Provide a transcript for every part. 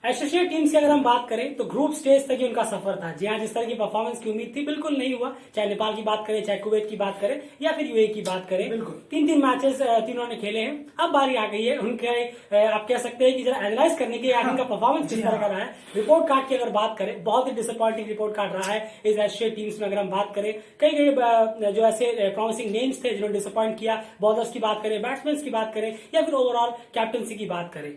Associate teams की अगर हम बात करें तो ग्रुप स्टेज तक ही उनका सफर था। जी हाँ, जिस तरह की परफॉर्मेंस की उम्मीद थी बिल्कुल नहीं हुआ। चाहे नेपाल की बात करें, चाहे कुवैत की बात करें या फिर यूएई की बात करें, तीन तीन मैचेस तीनों ने खेले हैं। अब बारी आ गई है उनके आप कह सकते हैं कि जरा एनालाइज करने की आगे का परफॉर्मेंस किस तरह का रहा है। रिपोर्ट कार्ड की अगर बात करें, बहुत ही डिसअपॉइंटिंग रिपोर्ट कार्ड रहा है इस एसोसिएट टीम्स में। अगर हम बात करें, कई जो ऐसे प्रॉमिसिंग नेम्स थे जिन्होंने डिसअपॉइंट किया, बॉलर्स की बात करें, बैट्समैन की बात करें या फिर ओवरऑल कैप्टनसी की बात करें,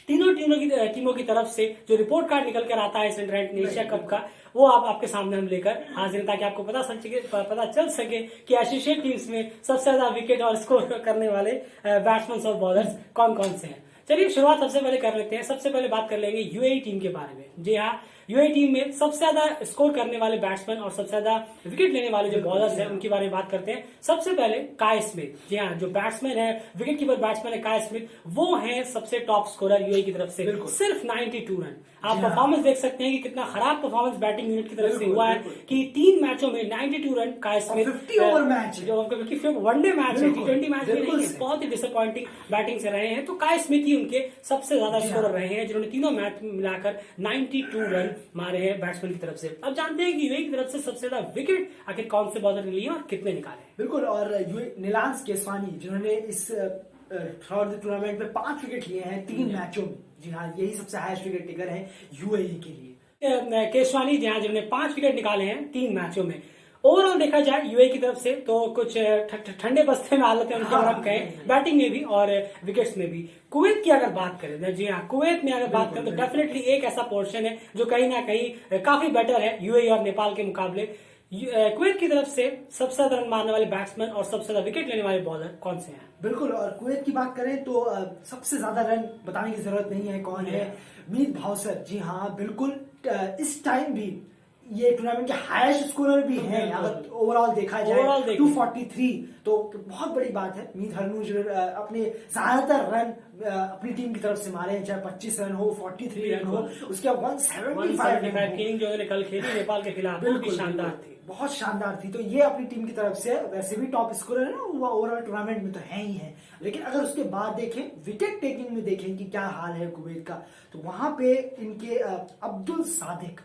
तीनों टीमों की तरफ से जो रिपोर्ट कार्ड निकल कर आता है इस अंडर-19 एशिया कप का, वो आपके सामने हम लेकर हाजिर हैं, ताकि आपको पता चल सके कि एसोसिएट टीम्स में सबसे ज्यादा विकेट और स्कोर करने वाले बैट्समैन और बॉलर्स कौन कौन से हैं। चलिए शुरुआत सबसे पहले कर लेते हैं। सबसे पहले बात कर लेंगे यूएई टीम के बारे में। जी हाँ, यूएई टीम में सबसे ज्यादा स्कोर करने वाले बैट्समैन और सबसे ज्यादा विकेट लेने वाले जो बॉलर्स हैं उनके बारे में बात करते हैं। सबसे पहले काई स्मिथ। जी हाँ, जो बैट्समैन है, विकेट कीपर बैट्समैन है काई स्मिथ, वो है सबसे टॉप स्कोरर यूएई की तरफ से, सिर्फ 92 रन। आप परफॉर्मेंस देख सकते हैं कि कितना खराब परफॉर्मेंस बैटिंग यूनिट की तरफ से हुआ है कि 3 मैचों में 92 रन काई स्मिथ, 50 ओवर मैच जो वनडे मैच है, T20 मैच में नहीं है, बहुत ही डिसअपॉइंटिंग बैटिंग से रहे हैं। तो काई स्मिथ ही उनके सबसे ज्यादा स्कोरर रहे हैं, जिन्होंने तीनों मैच मिलाकर 92 रन मारे हैं बैट्समैन की तरफ से। अब जानते हैं कि यूएई की तरफ से सबसे ज्यादा विकेट आखिर कौन से बॉलर ने लिए और कितने निकाले। बिल्कुल, और नीलांस केसवानी जिन्होंने इस थर्ड टूर्नामेंट में 5 विकेट लिए हैं 3 मैचों में। जी हाँ, यही सबसे हाईएस्ट विकेट टेकर है यूएई के लिए। केसवानी जी हाँ, जिन्होंने 5 विकेट निकाले हैं 3 मैचों में। ओवरऑल देखा जाए यूएई की तरफ से तो कुछ ठंडे बस्ते में हालत है उनके, अगर हम कहें बैटिंग में भी और विकेट्स में भी। कुवैत की अगर बात करें, जी हाँ, कुवैत में अगर बात करें तो डेफिनेटली एक ऐसा पोर्शन है जो कहीं ना कहीं काफी बेटर है यूएई और नेपाल के मुकाबले। कुवैत की तरफ से सबसे ज्यादा रन मारने वाले बैट्समैन और सबसे ज्यादा विकेट लेने वाले बॉलर कौन से हैं? बिल्कुल, और कुवैत की बात करें तो सबसे ज्यादा रन बताने की जरूरत नहीं है कौन है, मीत भावसर। जी हाँ, बिल्कुल, इस टाइम भी ये टूर्नामेंट के हाईएस्ट स्कोरर भी हैं। अगर ओवरऑल देखा जाए 243, तो बहुत बड़ी बात है। मीत हरनूज अपने ज्यादातर रन अपनी टीम की तरफ से मारे हैं, चाहे 25 रन हो, 43 रन हो, उसके बाद 175 किंग जो कल खेली नेपाल के खिलाफ, बिल्कुल शानदार थी, बहुत शानदार थी। तो ये अपनी टीम की तरफ से वैसे भी टॉप स्कोरर है, वो ओवरऑल टूर्नामेंट में तो है ही है। लेकिन अगर उसके बाद देखें, विकेट टेकिंग में देखें कि क्या हाल है कुवैत का, तो वहां पे इनके अब्दुल सादिक,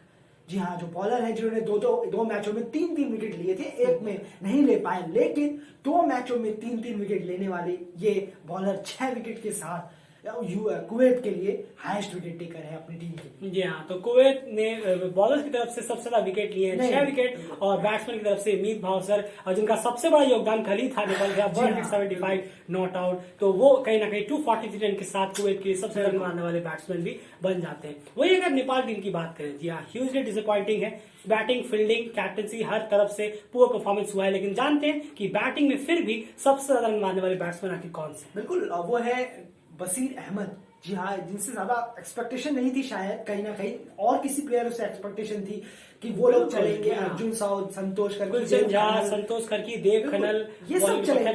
जी हाँ, जो बॉलर है जिन्होंने दो मैचों में 3-3 विकेट लिए थे, एक में नहीं ले पाए, लेकिन 2 मैचों में 3-3 विकेट लेने वाले ये बॉलर 6 विकेट के साथ कुवैत के लिए हाईएस्ट विकेट टेकर है अपनी टीम के। जी हाँ, तो कुवैत ने बॉलर्स की तरफ से सबसे ज्यादा विकेट लिए हैं, 6 विकेट, और बैट्समैन की तरफ से मीत भावसर, और जिनका सबसे बड़ा योगदान कल ही था नेपाल के 175 नॉट आउट, तो वो कहीं ना कहीं 243 रन के साथ कुवैत के लिए सबसे रन मारने वाले बैट्समैन भी बन जाते हैं। वही अगर नेपाल टीम की बात करें, जी हाँ, ह्यूजली डिसअपॉइंटिंग है। बैटिंग, फील्डिंग, कैप्टनसी हर तरफ से पुअर परफॉर्मेंस हुआ है। लेकिन जानते हैं कि बैटिंग में फिर भी सबसे ज्यादा रन मारने वाले बैट्समैन आखिर कौन से? बिल्कुल, वो है बसीर अहमद। जी हाँ, जिनसे ज्यादा एक्सपेक्टेशन नहीं थी शायद कहीं ना कहीं, और किसी प्लेयर से एक्सपेक्टेशन थी कि वो लोग चलेंगे, अर्जुन साउद, संतोष करकी, देव खनल, ये सब चलेंगे।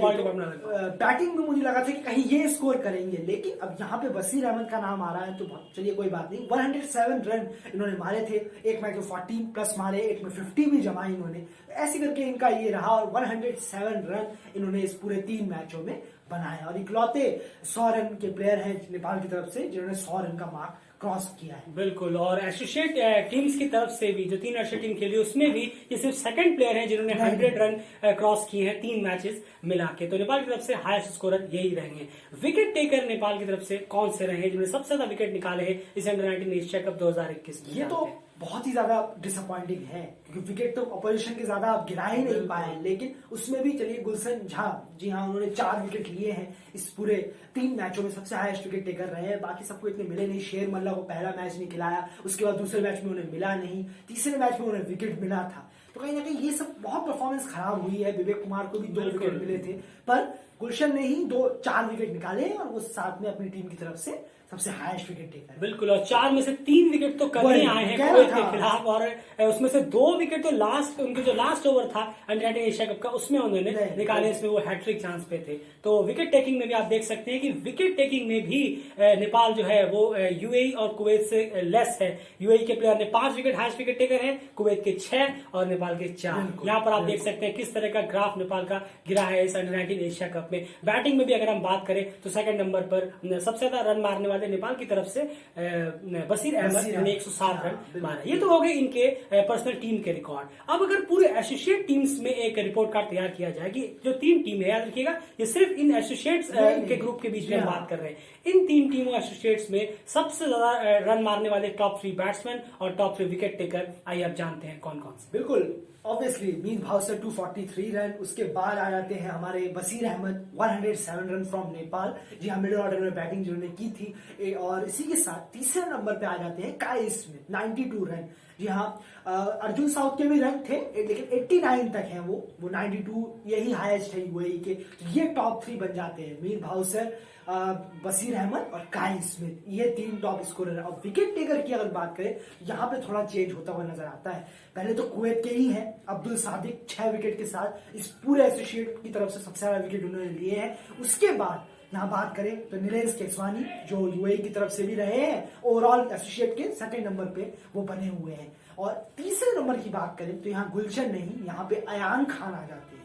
बैटिंग में मुझे लगा था कि कहीं ये स्कोर करेंगे, लेकिन अब यहाँ पे बसीर अहमद का नाम आ रहा है, तो चलिए कोई बात नहीं। 107 रन इन्होंने मारे थे, एक मैच में 40 प्लस मारे, एक में 50 भी जमाए इन्होंने, ऐसे करके इनका ये रहा, और 107 रन इन्होंने इस पूरे 3 मैचों में बनाया, और इकलौते 100 रन के प्लेयर हैं नेपाल की तरफ से जिन्होंने 100 रन का मार्क क्रॉस किया है। बिल्कुल, और एसोसिएट टीम्स की तरफ से भी जो 3 एसोसिएट टीम खेली उसमें भी ये सिर्फ सेकंड प्लेयर है जिन्होंने 100 रन क्रॉस किए हैं 3 मैचेस मिला के। तो नेपाल की तरफ से हाईएस्ट स्कोरर यही रहेंगे। विकेट टेकर नेपाल की तरफ से कौन से रहे जिन्होंने सबसे ज्यादा विकेट निकाले हैं इस अंडर-19 एशिया कप 2021 में? ये तो बहुत ही ज्यादा डिसअपॉइंटिंग है, क्योंकि विकेट तो अपोजिशन के ज्यादा आप गिरा ही नहीं पाए, लेकिन उसमें भी चलिए गुलशन झा, जी हाँ, उन्होंने 4 विकेट लिए हैं इस पूरे 3 मैचों में, सबसे हाईएस्ट विकेट टेकर रहे हैं। बाकी सबको इतने मिले नहीं। शेर मल्ला को पहला मैच नहीं खिलाया, उसके बाद दूसरे मैच में उन्हें मिला नहीं, तीसरे मैच में उन्हें विकेट मिला था। तो कहीं ना कहीं ये सब बहुत परफॉर्मेंस खराब हुई है। विवेक कुमार को भी 2 विकेट मिले थे, पर गुलशन ने ही 4 विकेट निकाले, और वो साथ में अपनी टीम की तरफ से सबसे हाईएस्ट विकेट टेकर। बिल्कुल, और 4 में से 3 विकेट तो कल ही आए हैं कुवैत के खिलाफ, और उसमें से 2 विकेट तो उनके जो लास्ट ओवर था अंडर-19 एशिया कप का, उसमें उन्होंने निकाले, इसमें वो हैट्रिक चांस पे थे। तो विकेट टेकिंग में भी आप देख सकते हैं कि विकेट टेकिंग में भी नेपाल जो है वो यूएई और कुवैत से लेस है। यूएई के प्लेयर ने 5 विकेट हाईएस्ट विकेट टेकर है, कुवैत के 6 और नेपाल के 4। यहाँ पर आप देख सकते हैं किस तरह का ग्राफ नेपाल का गिरा है इस अंडर-19 एशिया कप में। बैटिंग में भी अगर हम बात करें तो सेकंड नंबर पर सबसे ज्यादा रन मारने वाले नेपाल की तरफ से बशीर अहमद ने 107 रन मारे। ये तो हो गए इनके पर्सनल टीम के रिकॉर्ड। अब अगर पूरे एसोसिएट टीम्स में एक रिपोर्ट कार्ड तैयार किया जाए कि जो 3 टीम है, याद रखिएगा ये सिर्फ इन एसोसिएट्स के ग्रुप के बीच में हम बात कर रहे हैं। इन 3 टीमों एसोसिएट्स में सबसे ज्यादा रन मारने वाले टॉप 3 बैट्समैन और टॉप 3 विकेट टेकर, आइए आप जानते हैं कौन कौन से। बिल्कुल, ऑब्वियसली मीर भावसर 243 रन, उसके बाद आ जाते हैं हमारे बशीर अहमद 107 रन फ्रॉम नेपाल। जी हाँ, मिडिल ऑर्डर में बैटिंग जिन्होंने की थी। और इसी के साथ तीसरे नंबर पे आ जाते हैं काई स्मिथ 92 रन। जी हाँ, अर्जुन साउथ के भी रन थे लेकिन 89 तक हैं वो 92 यही हाईएस्ट है यूएई के। ये टॉप 3 बन जाते हैं, मीर भावसर, बशीर अहमद और काई स्मिथ, ये 3 टॉप स्कोरर। और विकेट टेकर की अगर बात करें, यहाँ पे थोड़ा चेंज होता हुआ नजर आता है। पहले तो कुवैत के ही हैं अब्दुल सादिक 6 विकेट के साथ इस पूरे एसोसिएट की तरफ से सबसे ज्यादा विकेट उन्होंने लिए हैं। उसके बाद यहाँ बात करें तो नीलेश केसवानी जो यूएई की तरफ से भी रहे हैं, ओवरऑल एसोसिएट के सेकंड नंबर पे वो बने हुए हैं। और तीसरे नंबर की बात करें तो यहाँ गुलशन नहीं, यहाँ पे अयान खान आ जाते हैं।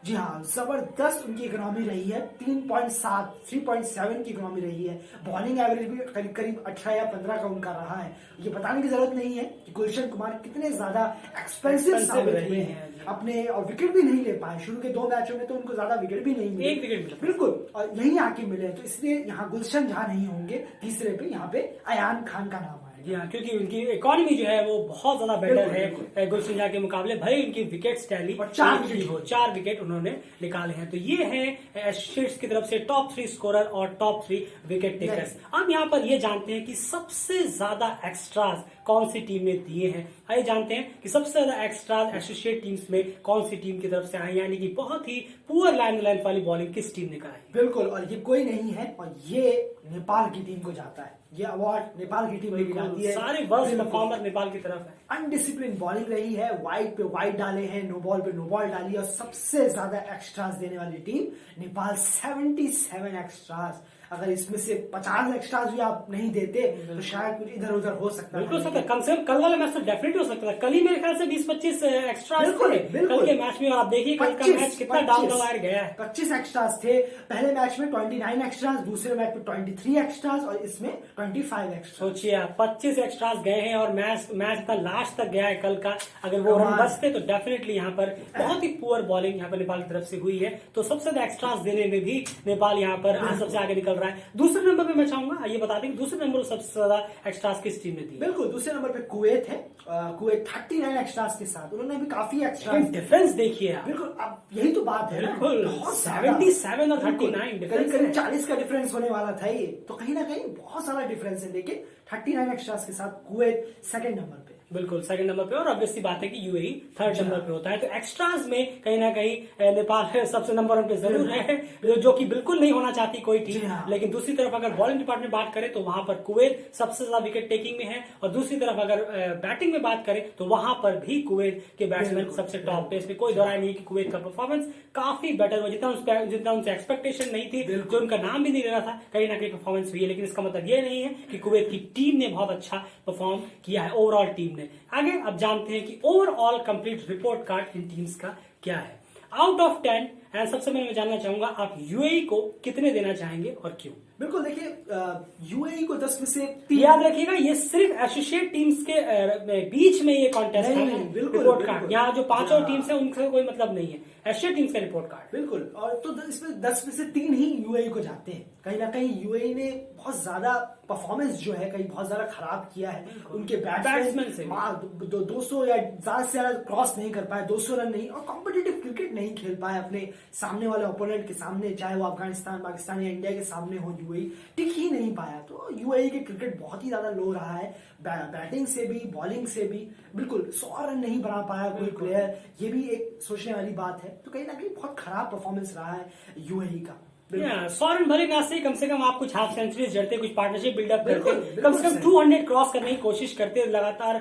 जी हाँ, जबरदस्त उनकी इकोनॉमी रही है, 3.7 की इकोनॉमी रही है। बॉलिंग एवरेज भी करीब करीब 18 या 15 का उनका रहा है। ये बताने की जरूरत नहीं है कि गुलशन कुमार कितने ज्यादा एक्सपेंसिव साबित हुए हैं अपने, और विकेट भी नहीं ले पाए। शुरू के 2 मैचों में तो उनको ज्यादा विकेट भी नहीं मिले, 1 विकेट मिला बिल्कुल, और यही आके मिले। तो इसलिए यहाँ गुलशन झा नहीं होंगे तीसरे पे, यहाँ पे अयान खान का नाम है। जी हाँ, क्योंकि उनकी इकोनॉमी जो है वो बहुत ज्यादा बेटर है गुलशन झा के मुकाबले। भले उनकी विकेट टैली 4 विकेट उन्होंने निकाले हैं। तो ये है एसोसिएट्स की तरफ से टॉप 3 स्कोरर और टॉप 3 विकेट टेकर्स। अब यहाँ पर ये जानते हैं कि सबसे ज्यादा एक्स्ट्राज कौन सी टीम ने दिए हैं। आइए जानते हैं कि सबसे ज्यादा एक्स्ट्राज एसोसिएट टीम्स में कौन सी टीम की तरफ से आए, यानी कि बहुत ही पुअर लाइन लेंथ वाली बॉलिंग किस टीम ने कराई। बिल्कुल, और ये कोई नहीं है, और ये नेपाल की टीम को जाता है। ये अवार्ड नेपाल की टीम लेके जाती है। सारे वर्स्ट परफॉर्मर नेपाल की तरफ है। अनडिसिप्लिन बॉलिंग रही है, वाइड पे वाइड डाले हैं, नो बॉल पे नो बॉल डाली है। और सबसे ज्यादा एक्स्ट्रास देने वाली टीम नेपाल, 77 एक्स्ट्रास। अगर इसमें से 50 एक्स्ट्रास भी आप नहीं देते तो शायद कुछ इधर उधर हो सकता है। बिल्कुल सकता है, कम से कम कल वाले मैच तो डेफिनेटली हो सकता है। कल ही मेरे ख्याल से 20-25 एक्स्ट्रास थे कल के मैच में। और आप देखिए कल का मैच कितना डाउन द वायर गया है। 25 एक्स्ट्रास थे पहले मैच में, 29 एक्स्ट्रास दूसरे मैच में, 23 एक्स्ट्रास और इसमें 25 एक्स्ट्रास। सोचिए आप, 25 एक्स्ट्रास गए हैं और मैच का लास्ट तक गया है कल का। अगर वो रन बचते तो डेफिनेटली यहाँ पर बहुत ही पुअर बॉलिंग यहाँ पर नेपाल की तरफ से हुई है। तो सबसे ज्यादा एक्स्ट्रास देने में भी नेपाल यहाँ पर सबसे आगे निकल रहा है। दूसरे नंबर पे मैं चाहूंगा ये बता दें कि दूसरे नंबर पर सबसे ज्यादा एक्स्ट्रास किस टीम ने दी। बिल्कुल, दूसरे नंबर पे कुवैत है। कुवैत 39 एक्स्ट्रास के साथ, उन्होंने भी काफी एक्स्ट्रास। डिफरेंस देखिए आप। बिल्कुल, अब यही तो बात है। बिल्कुल, 77 और 39 करीब 40 का डिफरेंस होने वाला था ये। तो कहीं ना कहीं बहुत सारा डिफरेंस है, लेकिन 39 एक्स्ट्रास के साथ कुवैत सेकंड नंबर पे। बिल्कुल सेकंड नंबर पे, और ऑब्वियसली बात है कि यूएई थर्ड नंबर पे होता है। तो एक्स्ट्रास में कहीं ना कहीं नेपाल सबसे नंबर 1 पे जरूर है, जो कि बिल्कुल नहीं होना चाहती कोई टीम। लेकिन दूसरी तरफ अगर बॉलिंग डिपार्टमेंट बात करें तो वहां पर कुवैत सबसे ज्यादा विकेट टेकिंग में है। और दूसरी तरफ अगर बैटिंग में बात करें तो वहां पर भी कुवैत के बैट्समैन सबसे टॉप पे। इसमें कोई दोहराई नहीं कि कुवैत का परफॉर्मेंस काफी बेटर हुआ, जितना उनसे एक्सपेक्टेशन नहीं थी, जो उनका नाम भी नहीं लेना था, कहीं ना कहीं परफॉर्मेंस हुई है। लेकिन इसका मतलब ये नहीं है कि कुवैत की टीम ने बहुत अच्छा परफॉर्म किया है, ओवरऑल टीम ने। आगे अब जानते हैं कि ओवरऑल कंप्लीट रिपोर्ट कार्ड इन टीम्स का क्या है। आउट ऑफ 10 एंड सबसे पहले मैं जानना चाहूंगा आप यूएई को कितने देना चाहेंगे और क्यों। बिल्कुल, देखिए यूएई को 10 में से 3। याद रखिएगा ये सिर्फ एसोसिएट टीम्स के बीच में ये कॉन्टेस्ट है। रिपोर्ट कार्ड यहाँ जो 5 और टीम्स है उनसे कोई मतलब नहीं है, एसोसिएट टीम्स का रिपोर्ट कार्ड। बिल्कुल, और तो इसमें 10 में से 3 ही यूएई को जाते हैं। कहीं ना कहीं यूएई ने बहुत ज्यादा परफॉर्मेंस जो है कहीं बहुत ज्यादा खराब किया है। उनके बैट्समैन से 200 या ज्यादा से ज्यादा क्रॉस नहीं कर पाए, 200 रन नहीं, और कॉम्पिटिटिव क्रिकेट नहीं खेल पाए अपने सामने वाले ओपोनेंट के सामने, चाहे वो अफगानिस्तान, पाकिस्तान या इंडिया के सामने हो। यूएई टिक ही नहीं पाया। तो यूएई के क्रिकेट बहुत ही ज्यादा लो रहा है, बैटिंग से भी बॉलिंग से भी। बिल्कुल 100 रन नहीं बना पाया कोई प्लेयर, ये भी एक सोचने वाली बात है। तो कहीं ना कहीं बहुत खराब परफॉर्मेंस रहा है यूएई का। 100 रन भले ना से कम आप कुछ हाफ सेंचुरीज जड़ते, कुछ पार्टनरशिप बिल्डअप करते, कम से कम 200 क्रॉस करने की कोशिश करते लगातार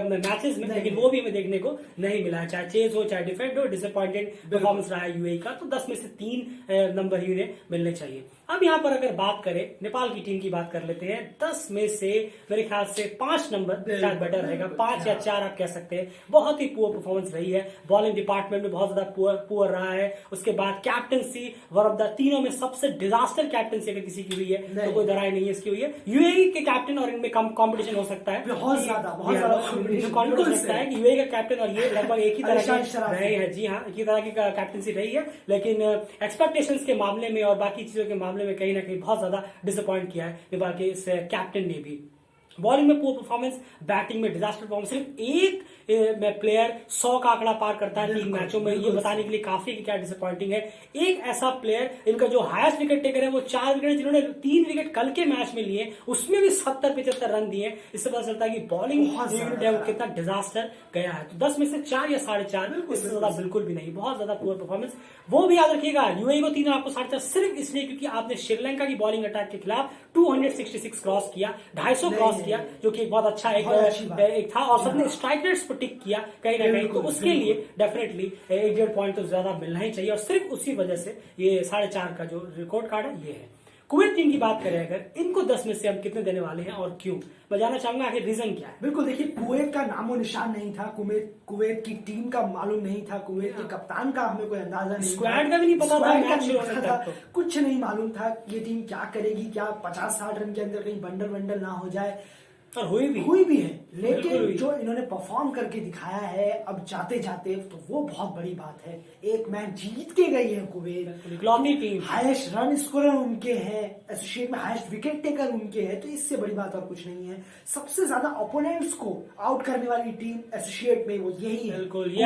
मैचेस में, लेकिन वो भी हमें देखने को नहीं मिला है। चाहे चेज हो चाहे डिफेंड हो, डिसअपॉइंटेड परफॉर्मेंस रहा है यूएई का। तो 10 में से 3 नंबर ही उन्हें मिलने चाहिए। अब यहाँ पर अगर बात करें नेपाल की टीम की बात कर लेते हैं, 10 में से मेरे ख्याल से 5 नंबर शायद बेटर रहेगा, 5 या 4 आप कह सकते हैं। बहुत ही पुअर परफॉर्मेंस रही है, बॉलिंग डिपार्टमेंट में बहुत ज्यादा पुअर रहा है। उसके बाद कैप्टनसी वन ऑफ द तीनों में सबसे डिजास्टर कैप्टनसी अगर किसी की हुई है तो कोई दरार नहीं है इसकी हुई है। यूएई के कैप्टन और इनमें कंपटीशन हो सकता है, बहुत ज्यादा कॉन्फिडेंस हो सकता है कि यूएई का कैप्टन और ये लगभग एक ही तरह के रहे हैं। जी हाँ, एक ही तरह की कैप्टनसी रही है, लेकिन एक्सपेक्टेशंस के मामले में और बाकी चीजों के मामले में कहीं ना कहीं बहुत ज्यादा डिसअपॉइंट किया है नेपाल के इस कैप्टन ने भी। बॉलिंग में पुअर परफॉर्मेंस, बैटिंग में डिजास्टर परफॉर्मेंस। सिर्फ एक प्लेयर 100 का आंकड़ा पार करता है 3 मैचों में, ये बताने के लिए काफी कि क्या डिसअपॉइंटिंग है। एक ऐसा प्लेयर इनका जो हाईएस्ट विकेट टेकर है वो 4 विकेट, जिन्होंने 3 विकेट कल के मैच में लिए, उसमें भी 70-75 रन दिए। इससे पता चलता है कि बॉलिंग यूनिट है वो कितना डिजास्टर गया है। तो 10 में से 4 या 4.5, इससे ज्यादा बिल्कुल भी नहीं, बहुत ज्यादा पुअर परफॉर्मेंस। वो भी याद रखिएगा, यूएई को 3 और आपको 4.5 सिर्फ इसलिए क्योंकि आपने श्रीलंका की बॉलिंग अटैक के खिलाफ 266 क्रॉस किया, 250 क्रॉस किया, जो कि बहुत अच्छा एक था, और सबने स्ट्राइक रेट्स पर टिक किया कहीं ना कहीं, तो उसके लिए डेफिनेटली 1.5 पॉइंट तो ज्यादा मिलना ही चाहिए, और सिर्फ उसी वजह से ये 4.5 का जो रिकॉर्ड कार्ड है ये है। कुवैत टीम की बात करें अगर, इनको 10 में से हम कितने देने वाले हैं और क्यों, मैं जानना चाहूंगा आखिर रीजन क्या है। बिल्कुल, देखिए कुवैत का नामो निशान नहीं था, कुवैत की टीम का मालूम नहीं था, कुवैत के कप्तान का हमें कोई अंदाजा नहीं, स्क्वाड का भी नहीं पता था, कुछ नहीं मालूम था ये टीम क्या करेगी, क्या 50-60 रन के अंदर कहीं बंडल ना हो जाए, और हुई भी है। लेकिन जो इन्होंने परफॉर्म करके दिखाया है अब जाते जाते, तो वो बहुत बड़ी बात है। एक मैच जीत के गई है Kuwait, team, highest run scorer उनके हैं, एसोसिएट में हाईएस्ट विकेट टेकर उनके हैं, तो इससे बड़ी बात और कुछ नहीं है। सबसे ज्यादा ओपोनेंट्स को आउट करने वाली टीम एसोसिएट में वो यही है। बिल्कुल, ये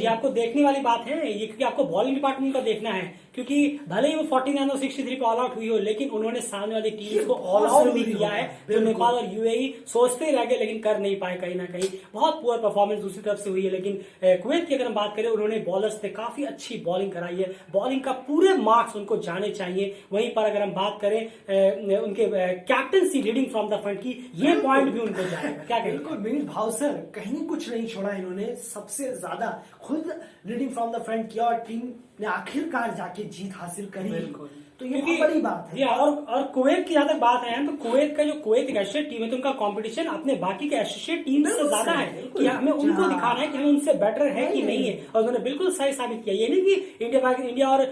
आपको देखने वाली बात है ये, क्योंकि आपको बॉलिंग डिपार्टमेंट का देखना है, क्योंकि भले ही वो 49 और 63 पे ऑल आउट हुई हो, लेकिन उन्होंने सामने वाली टीम को ऑल आउट भी किया है, जो नेपाल और यूएई सोचते ही रह गए लेकिन कर नहीं पाए। कहीं ना कहीं बहुत पुअर परफॉर्मेंस दूसरी तरफ से हुई है। लेकिन कुवैत की अगर हम बात करें, उन्होंने बॉलर्स ने काफी अच्छी बॉलिंग कराई है, बॉलिंग का पूरे मार्क्स उनको जाने चाहिए। वहीं पर अगर हम बात करें उनके captaincy leading from the front की, ये पॉइंट भी उनको जाएगा। क्या कहेंगे? बिल्कुल मिहिर भाव सर, कहीं कुछ नहीं छोड़ा इन्होंने, सबसे ज्यादा खुद लीडिंग फ्रॉम द फ्रंट किया और टीम ने आखिरकार जाके जीत हासिल करी, तो ये बहुत बड़ी बात है। और कुवैत की जहां तक बात है, तो कुवैत का जो कुवैत एक एसोसिएट टीम है, तो उनका कंपटीशन अपने बाकी के एसोसिएट टीम से ज्यादा है कि हमें उनको दिखाना है कि हमें उनसे बेटर है कि नहीं है, और उन्होंने बिल्कुल सही साबित किया। ये नहीं कि इंडिया और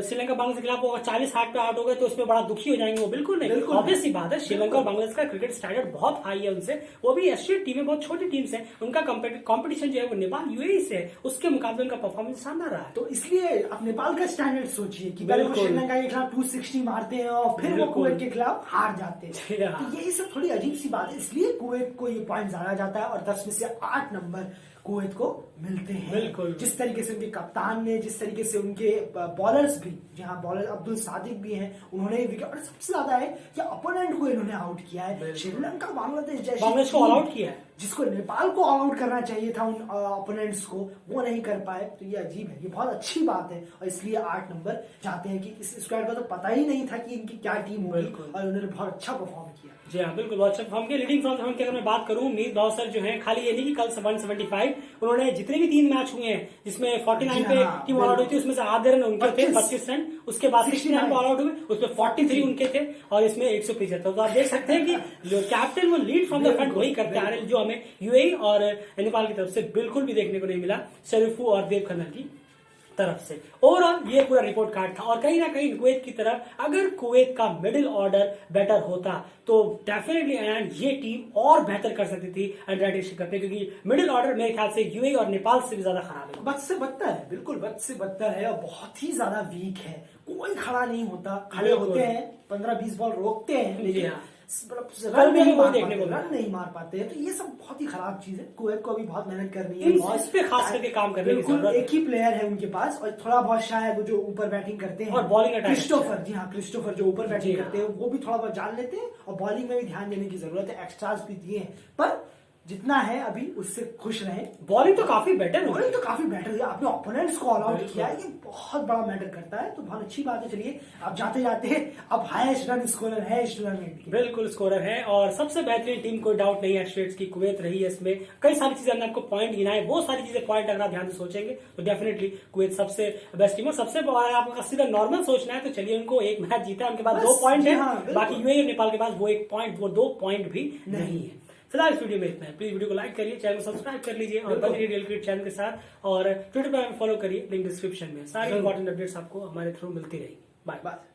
श्रीलंका बांग्लादेश के खिलाफ वो 40-60 पे आउट हो गए तो उसमें बड़ा दुखी हो जाएंगे, वो बिल्कुल नहीं। ऑब्वियस सी बात है, श्रीलंका और बांग्लादेश का क्रिकेट स्टैंडर्ड बहुत हाई है उनसे, वो भी एसोसिएट टीम है, बहुत छोटी टीम्स है, उनका कॉम्पिटिशन जो है वो नेपाल यूएई से है, उसके मुकाबले उनका परफॉर्मेंस शानदार रहा है। तो इसलिए आप नेपाल का स्टैंडर्ड सोचिए कि पहले वो श्रीलंका के खिलाफ 260 मारते हैं और फिर वो कुवैत के खिलाफ हार जाते हैं, तो ये सब थोड़ी अजीब सी बात है। इसलिए कुवैत को ये पॉइंट ज्यादा जाता है और 10 में से 8 नंबर कुवैत को मिलते हैं। जिस तरीके से उनके कप्तान ने, जिस तरीके से उनके बॉलर्स भी, जहां बॉलर अब्दुल सादिक भी हैं, उन्होंने विकेट, और सबसे ज्यादा है कि अपोनेंट को इन्होंने आउट किया है। श्रीलंका बांग्लादेश जैसे को ऑल आउट किया है, जिसको नेपाल को ऑल आउट करना चाहिए था उन अपोनेंट्स को, वो नहीं कर पाए, तो ये अजीब है, ये बहुत अच्छी बात है। और इसलिए 8 नंबर जाते हैं कि इस स्क्वाड का तो पता ही नहीं था कि इनकी क्या टीम होगी, और उन्होंने बहुत अच्छा परफॉर्म किया। जी हाँ, बिल्कुल बहुत अच्छा परफॉर्म किया। लीडिंग फ्रॉम द फ्रंट की अगर मैं बात करूं, मीर भाव सर जो है, खाली ये नहीं कि कल 175, उन्होंने जितने भी 3 मैच हुए हैं जिसमें 49 पे टीम ऑल आउट हुई थी, उसमें से आधे रन उनके थे, 25 रन, उसके बाद 69 पे ऑल आउट हुए, उसमें 43 उनके थे, और इसमें 175। तो आप देख सकते हैं कि जो कैप्टन वो लीड फ्रॉम द फ्रंट वही करते आ रहे हैं, जो हमें यूएई और नेपाल की तरफ से बिल्कुल भी देखने को नहीं मिला, शरीफू और देव खन्ना की तरफ से। ओवरऑल ये पूरा रिपोर्ट कार्ड था, और कहीं ना कहीं कुवैत की तरफ, अगर कुवैत का मिडिल ऑर्डर बेटर होता तो डेफिनेटली ये टीम और बेहतर कर सकती थी अंडर एशिया कप में, क्योंकि मिडिल ऑर्डर मेरे ख्याल से यूएई और नेपाल से भी ज्यादा खराब है, बद से बदतर है, बिल्कुल बद से बदतर है, और बहुत ही ज्यादा वीक है। कोई खड़ा नहीं होता, खड़े होते हैं 15-20 बॉल रोकते हैं, लेकिन रन नहीं मार पाते हैं, तो ये सब बहुत ही खराब चीज है। कुवैत को अभी बहुत मेहनत करनी है, इस पे खास करके काम करने की जरूरत है। एक ही प्लेयर है उनके पास, और थोड़ा बहुत शायद वो जो ऊपर बैटिंग करते हैं, और बॉलिंग अटैक, क्रिस्टोफर, जी हाँ, क्रिस्टोफर जो ऊपर बैटिंग करते हैं, वो भी थोड़ा बहुत जान लेते हैं, और बॉलिंग में भी ध्यान देने की जरूरत है। एक्स्ट्रास भी दिए हैं, पर जितना है अभी उससे खुश रहे। बॉलिंग तो काफी बेटर है, बॉलिंग तो काफी बेटर है, आपने ओपोनेंट्स को ऑल आउट किया है, ये बहुत बड़ा मैटर करता है, तो बहुत अच्छी बात है। चलिए अब जाते जाते अब हाईएस्ट रन स्कोरर है इस टूर्नामेंट की, बिल्कुल स्कोरर है, और सबसे बेहतरीन टीम कोई डाउट नहीं है स्टेट्स की कुवैत रही है। इसमें कई सारी चीजें हमने आपको पॉइंट गिनाए, वो सारी चीजें पॉइंट अगर आप ध्यान से सोचेंगे तो डेफिनेटली कुवैत सबसे बेस्ट टीम है। सबसे आपको सीधा नॉर्मल सोचना है तो चलिए, उनको एक मैच जीता है, उनके पास 2 पॉइंट है, बाकी यूएई और नेपाल के पास वो 1 पॉइंट, वो 2 पॉइंट भी नहीं है। फिलहाल इस वीडियो में इतना है। प्लीज वीडियो को लाइक करिए, चैनल को सब्सक्राइब कर लीजिए, और बने रियल क्रिकेट चैनल के साथ, और ट्विटर पर फॉलो करिए, लिंक डिस्क्रिप्शन में। सारी इंपॉर्टेंट अपडेट्स आपको हमारे थ्रू मिलती रहेगी। Bye bye.